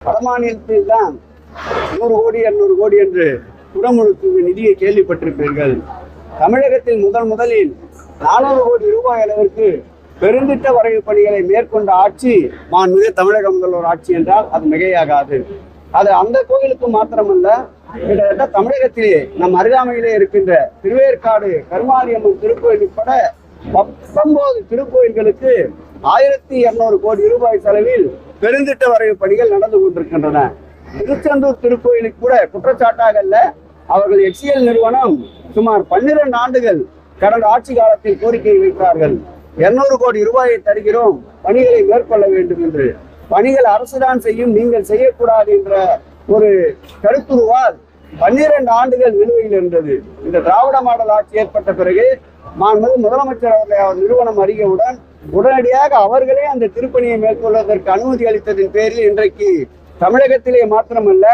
வடமாநிலத்தில் தான் 100 கோடி 200 கோடி என்று குடமுழுக்கு நிதியை கேள்விப்பட்டிருப்பீர்கள். தமிழகத்தில் முதலில் 400 கோடி ரூபாய் அளவிற்கு பெருந்திட்ட வரைவு பணிகளை மேற்கொண்ட ஆட்சி மாண்புமிகு தமிழக முதல்வர் ஆட்சி என்றால் அது மிகையாகாது. அது அந்த கோயிலுக்கு மாத்திரமல்ல, கிட்டத்தட்ட தமிழகத்திலே நம் அருகாமையிலே இருக்கின்ற திருவேற்காடு கருமாரியம்மன் திருக்கோயில் உட்பட 19 திருக்கோயில்களுக்கு 1200 கோடி ரூபாய் செலவில் பெருந்திட்ட வரைவு பணிகள் நடந்து கொண்டிருக்கின்றன. திருச்செந்தூர் திருக்கோயிலுக்கு கூட குற்றச்சாட்டாக அல்ல, அவர்கள் HCL நிறுவனம் சுமார் 12 ஆண்டுகள் கடந்த ஆட்சி காலத்தில் கோரிக்கை வைத்தார்கள். 200 கோடி ரூபாயை தருகிறோம், பணிகளை மேற்கொள்ள வேண்டும் என்று. பணிகள் அரசுதான் செய்யும், நீங்கள் செய்யக்கூடாது என்ற ஒரு கருத்துருவால் 12 ஆண்டுகள் நிலுவையில் இருந்தது. இந்த திராவிட மாடல் ஆட்சி ஏற்பட்ட பிறகு மாண்புமிகு முதலமைச்சர் அவர்கள் நிறுவனம் அறியவுடன் உடனடியாக அவர்களே அந்த திருப்பணியை மேற்கொள்வதற்கு அனுமதி அளித்ததின் பேரில் இன்றைக்கு தமிழகத்திலே மாத்திரமல்ல,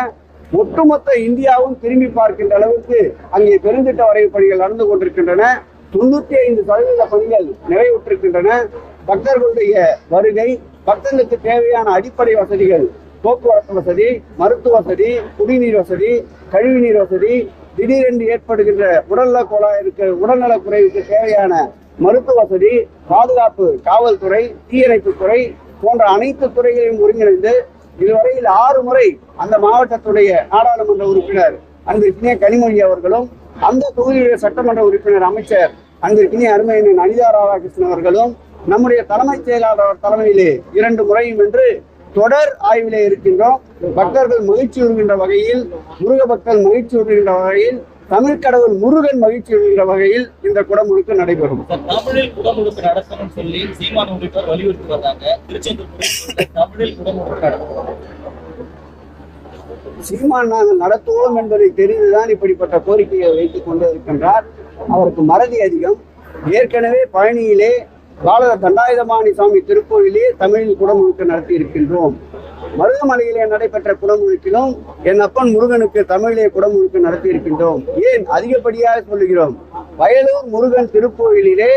ஒட்டுமொத்த இந்தியாவும் திரும்பி பார்க்கின்ற அளவுக்கு அங்கே பெருந்திட்ட வரைவு பணிகள் நடந்து கொண்டிருக்கின்றன. 95% பணிகள் நிறைவுற்றிருக்கின்றன. பக்தர்களுடைய வருகை, பக்தர்களுக்கு தேவையான அடிப்படை வசதிகள், போக்குவரத்து வசதி, மருத்துவ வசதி, குடிநீர் வசதி, கழிவுநீர் வசதி, திடீரென்று ஏற்படுகின்ற உடல்நலக் குறைவுக்கு தேவையான மருத்துவ வசதி, பாதுகாப்பு, காவல்துறை, தீயணைப்புத்துறை போன்ற அனைத்து துறைகளையும் ஒருங்கிணைந்து இதுவரையில் 6 முறை அந்த மாவட்டத்துடைய நாடாளுமன்ற உறுப்பினர் அன்பிற்கினிய கனிமொழி அவர்களும், அந்த தொகுதியுடைய சட்டமன்ற உறுப்பினர் அமைச்சர் அன்பிற்கினிய அருமையன் அனிதா ராதாகிருஷ்ணன் அவர்களும், நம்முடைய தலைமைச் செயலாளர் தலைமையிலே 2 முறையும் என்று தொடர் ஆய்விலே இருக்கின்றோம். பக்தர்கள் மகிழ்ச்சி வருகின்ற வகையில், முருக பக்தர்கள் மகிழ்ச்சி வருகின்ற வகையில், தமிழ் கடவுள் முருகன் மகிழ்ச்சி வருகின்ற வகையில் இந்த குடமுழுக்கு நடைபெறும். தமிழில் குடமுழுக்கு நடத்தணும் சொல்லி சீமான் உள்ளிட்டோர் வலியுறுத்தி வர்றாங்க. திருச்செந்தூர் தமிழில் குடமுழுக்கு நடத்தும். சீமான் நாங்கள் நடத்துவோம் என்பதை தெரிந்துதான் இப்படிப்பட்ட கோரிக்கையை வைத்துக் கொண்டு இருக்கின்றார். அவருக்கு மறதி அதிகம். ஏற்கனவே பழனியிலே பாலக தண்டாயுதபாணி சுவாமி திருக்கோயிலே தமிழில் குடமுழுக்கு நடத்தி இருக்கின்றோம். மருதமலையிலே நடைபெற்ற குடமுழுக்கிலும் என் அப்பன் முருகனுக்கு தமிழிலே குடமுழுக்கு நடத்தி இருக்கின்றோம். ஏன் அதிகப்படியாக சொல்லுகிறோம்? வயலூர் முருகன் திருக்கோயிலிலே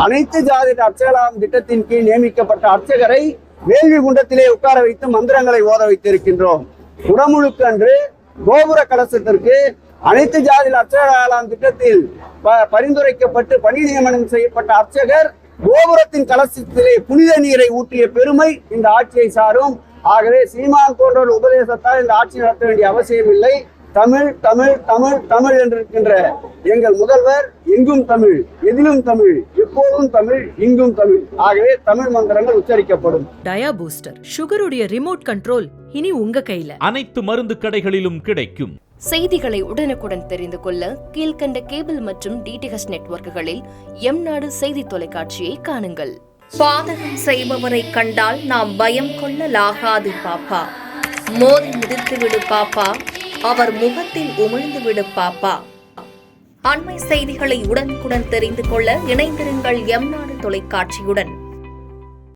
அனைத்து ஜாதி அர்ச்சகலாம் திட்டத்தின் கீழ் நியமிக்கப்பட்ட அர்ச்சகரை வேள்வி குண்டத்திலே உட்கார வைத்து மந்திரங்களை ஓத வைத்திருக்கின்றோம். குடமுழுக்கு அன்று கோபுர கலசத்திற்கு அனைத்து ஜாதி அர்ச்சகலாம் திட்டத்தில் பரிந்துரைக்கப்பட்டு பணி நியமனம் செய்யப்பட்ட அர்ச்சகர் கோபுரத்தின் கலசத்திலே புனித நீரை ஊற்றிய பெருமை இந்த ஆட்சியை சாரும். ஆகவே சீமான் போன்ற உபதேசத்தால் இந்த ஆட்சி நடத்த வேண்டிய அவசியம் இல்லை. தமிழ் தமிழ் தமிழ் தமிழ் என்றிருக்கின்ற எங்கள் முதல்வர் எங்கும் தமிழ், எதிலும் தமிழ், எப்போதும் தமிழ், இங்கும் தமிழ். ஆகவே தமிழ் மந்திரங்கள் உச்சரிக்கப்படும். டயா பூஸ்டர் சுகருடைய ரிமோட் கண்ட்ரோல் இனி உங்க கையில. அனைத்து மருந்து கடைகளிலும் கிடைக்கும். செய்திகளை உடனுக்குடன் தெரிந்து கொள்ள கீழ்கண்ட கேபிள் மற்றும் DTH நெட்வொர்க்குகளில் எம்நாடு செய்தி தொலைக்காட்சியை காணுங்கள். பாதகம் செய்பவரை கண்டால் நாம் பயம் கொள்ளலாகாது பாப்பா. மோதி மிதித்து விடு பாப்பா, அவர் முகத்தில் உமிழ்ந்து விடு பாப்பா. அண்மை செய்திகளை உடனுக்குடன் தெரிந்து கொள்ள இணைந்திருங்கள் எம்நாடு தொலைக்காட்சியுடன்.